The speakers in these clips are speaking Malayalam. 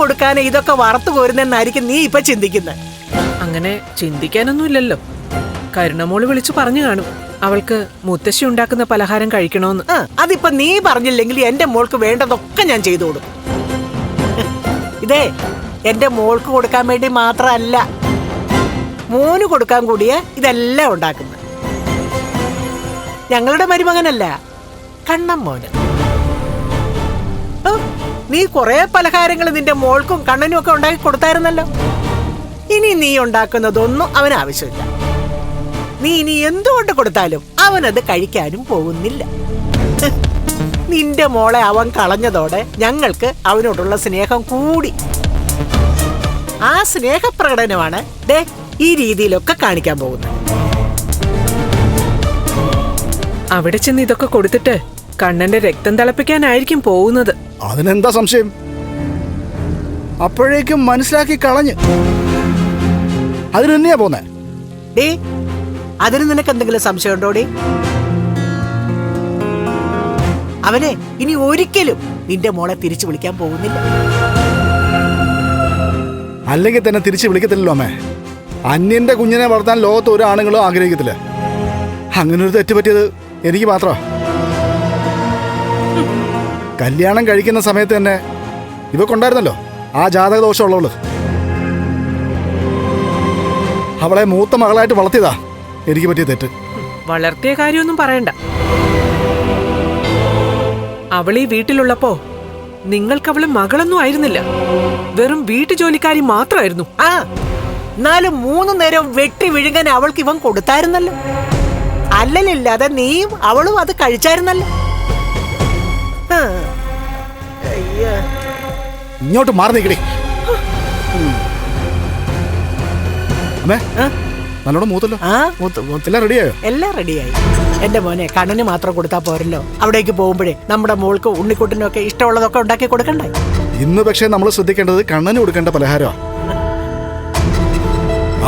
കൊടുക്കാൻ ഇതൊക്കെ വറുത്തു കോരുന്നെന്നായിരിക്കും നീ ഇപ്പൊ ചിന്തിക്കുന്നത്. അങ്ങനെ ചിന്തിക്കാനൊന്നുമില്ലല്ലോ. കരുണമോള് വിളിച്ചു പറഞ്ഞു കാണും അവൾക്ക് മുത്തശ്ശി ഉണ്ടാക്കുന്ന പലഹാരം കഴിക്കണോന്ന്. അതിപ്പോ നീ പറഞ്ഞില്ലെങ്കിൽ എന്റെ മോൾക്ക് വേണ്ടതൊക്കെ ഞാൻ ചെയ്തു കൊടുക്കും. ഇതേ എന്റെ മോൾക്ക് കൊടുക്കാൻ വേണ്ടി മാത്രമല്ല, മോന് കൊടുക്കാൻ കൂടിയ ഇതെല്ലാം ഉണ്ടാക്കുന്നത്. ഞങ്ങളുടെ മരുമകനല്ല, കണ്ണൻ മോന്. നീ കുറെ പലഹാരങ്ങൾ നിന്റെ മോൾക്കും കണ്ണനും ഒക്കെ ഉണ്ടാക്കി കൊടുത്തായിരുന്നല്ലോ. ഇനി നീ ഉണ്ടാക്കുന്നതൊന്നും അവന് ആവശ്യമില്ല. നീ ഇനി എന്തുകൊണ്ട് കൊടുത്താലും അവനത് കഴിക്കാനും പോകുന്നില്ല. നിന്റെ മോളെ അവൻ കളഞ്ഞതോടെ ഞങ്ങൾക്ക് അവനോടുള്ള സ്നേഹം കൂടി. ആ സ്നേഹപ്രകടനമാണ് ദേ ഈ രീതിയിലൊക്കെ കാണിക്കാൻ പോകുന്നത്. അവിടെ ചെന്ന് ഇതൊക്കെ കൊടുത്തിട്ട് കണ്ണന്റെ രക്തം തിളപ്പിക്കാനായിരിക്കും പോകുന്നത്. അതിനെന്താ സംശയം? അപ്പോഴേക്കും മനസ്സിലാക്കി കളഞ്ഞ് അതിന് തന്നെയാ പോന്നെ. ഡേ, അതിന് നിനക്ക് എന്തെങ്കിലും സംശയം ഉണ്ടോടി? അവനെ ഇനി ഒരിക്കലും നിന്റെ മോളെ തിരിച്ചു വിളിക്കാൻ പോകുന്നില്ല. അല്ലെങ്കിൽ തന്നെ തിരിച്ചു വിളിക്കത്തില്ലല്ലോ അമ്മേ. അന്യന്റെ കുഞ്ഞിനെ വളർത്താൻ ലോകത്ത് ഒരു ആണുങ്ങളും ആഗ്രഹിക്കത്തില്ല. അങ്ങനെ ഒരു തെറ്റ് പറ്റിയത് എനിക്ക് മാത്രമാ. കല്യാണം കഴിക്കുന്ന സമയത്ത് തന്നെ ഇവക്കൊണ്ടായിരുന്നല്ലോ ആ ജാതക ദോഷമുള്ളവള്. അവളെ മൂത്ത മകളായിട്ട് വളർത്തിയതാ എനിക്ക് പറ്റിയ തെറ്റ്. വളർത്തിയ കാര്യമൊന്നും പറയണ്ട. അവളീ വീട്ടിലുള്ളപ്പോ നിങ്ങൾക്ക് അവള് മകളൊന്നും ആയിരുന്നില്ല, വെറും വീട്ടുജോലിക്കാരി മാത്രമായിരുന്നു. എന്നാലും 3 നേരം വെട്ടി വിഴുങ്ങാൻ അവൾക്ക് ഇവൻ കൊടുത്തായിരുന്നല്ലോ. അല്ലലില്ലാതെ നീയും അവളും അത് കഴിച്ചായിരുന്നല്ലോ. ഇങ്ങോട്ട് മാറി നിൽക്കടി. അമ്മേ, നല്ലോണം മൂത്തല്ലോ. എല്ലാം റെഡിയായോ? എല്ലാം റെഡിയായി. എന്റെ മോനെ, കണ്ണന് മാത്രം കൊടുത്താ പോരല്ലോ. അവിടേക്ക് പോകുമ്പോഴേ നമ്മുടെ മോൾക്ക് ഉണ്ണിക്കുട്ടിനും ഒക്കെ ഇഷ്ടമുള്ളതൊക്കെ ഉണ്ടാക്കി കൊടുക്കണ്ടേ? ഇന്ന് പക്ഷേ നമ്മൾ ശ്രദ്ധിക്കേണ്ടത് കണ്ണന് കൊടുക്കേണ്ട പലഹാരമാണ്.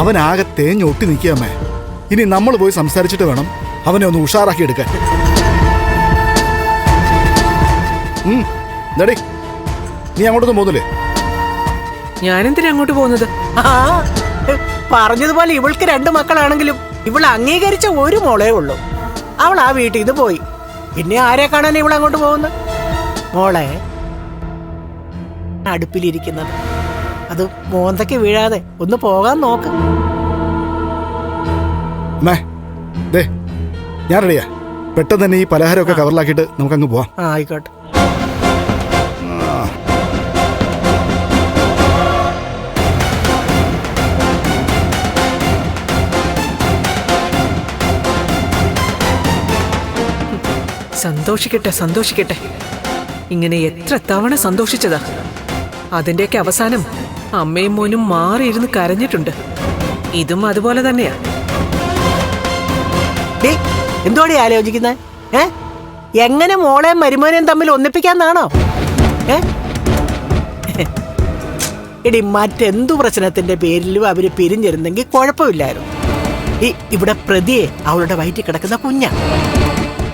അവനാകെ തേഞ്ഞൊട്ടി നിൽക്കുക അമ്മേ. ഇനി നമ്മൾ പോയി സംസാരിച്ചിട്ട് വേണം അവനെ ഒന്ന് ഉഷാറാക്കി എടുക്കാൻ. എന്താടി, നീ അങ്ങോട്ടൊന്നും പോകുന്നില്ലേ? ഞാനെന്തിനാ അങ്ങോട്ട് പോകുന്നത്? പറഞ്ഞതുപോലെ ഇവൾക്ക് 2 മക്കളാണെങ്കിലും ഇവൾ അംഗീകരിച്ച ഒരു മോളേ ഉള്ളൂ. അവൾ ആ വീട്ടിൽ നിന്ന് പോയി. പിന്നെ ആരെ കാണാൻ ഇവൾ അങ്ങോട്ട് പോകുന്നത്? മോളെ അടുപ്പിലിരിക്കുന്നത് അത് മോന്തയ്ക്ക് വീഴാതെ ഒന്ന് പോകാൻ നോക്ക്. ഞാൻ റെഡിയാ. പെട്ടെന്ന് തന്നെ ഈ പലഹാരമൊക്കെ കവറിലാക്കിയിട്ട് നമുക്കങ്ങ് പോവാം. ആയിക്കോട്ടെ. സന്തോഷിക്കട്ടെ, സന്തോഷിക്കട്ടെ. ഇങ്ങനെ എത്ര തവണ സന്തോഷിച്ചതാ. അതിന്റെയൊക്കെ അവസാനം അമ്മയും മോനും മാറിയിരുന്ന് കരഞ്ഞിട്ടുണ്ട്. ഇതും അതുപോലെ തന്നെയാ. എന്തോടെ ആലോചിക്കുന്നത്? എങ്ങനെ മോളെയും മരുമോനെയും തമ്മിൽ ഒന്നിപ്പിക്കാന്നാണോ? എടി, മറ്റെന്തു പ്രശ്നത്തിന്റെ പേരിലും അവര് പിരിഞ്ഞിരുന്നെങ്കിൽ കുഴപ്പമില്ലായിരുന്നു. ഇവിടെ പ്രതിയെ അവളുടെ വയറ്റിൽ കിടക്കുന്ന കുഞ്ഞാ.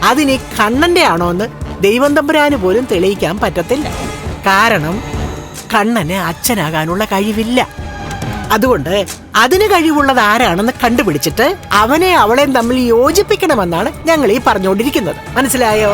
അതിനി കണ്ണന്റെ ആണോ എന്ന് ദൈവം തമ്പുരാന് പോലും തെളിയിക്കാൻ പറ്റത്തില്ല. കാരണം കണ്ണന് അച്ഛനാകാനുള്ള കഴിവില്ല. അതുകൊണ്ട് അതിന് കഴിവുള്ളത് ആരാണെന്ന് കണ്ടുപിടിച്ചിട്ട് അവനെ അവളെയും തമ്മിൽ യോജിപ്പിക്കണമെന്നാണ് ഞങ്ങൾ ഈ പറഞ്ഞുകൊണ്ടിരിക്കുന്നത്. മനസ്സിലായോ?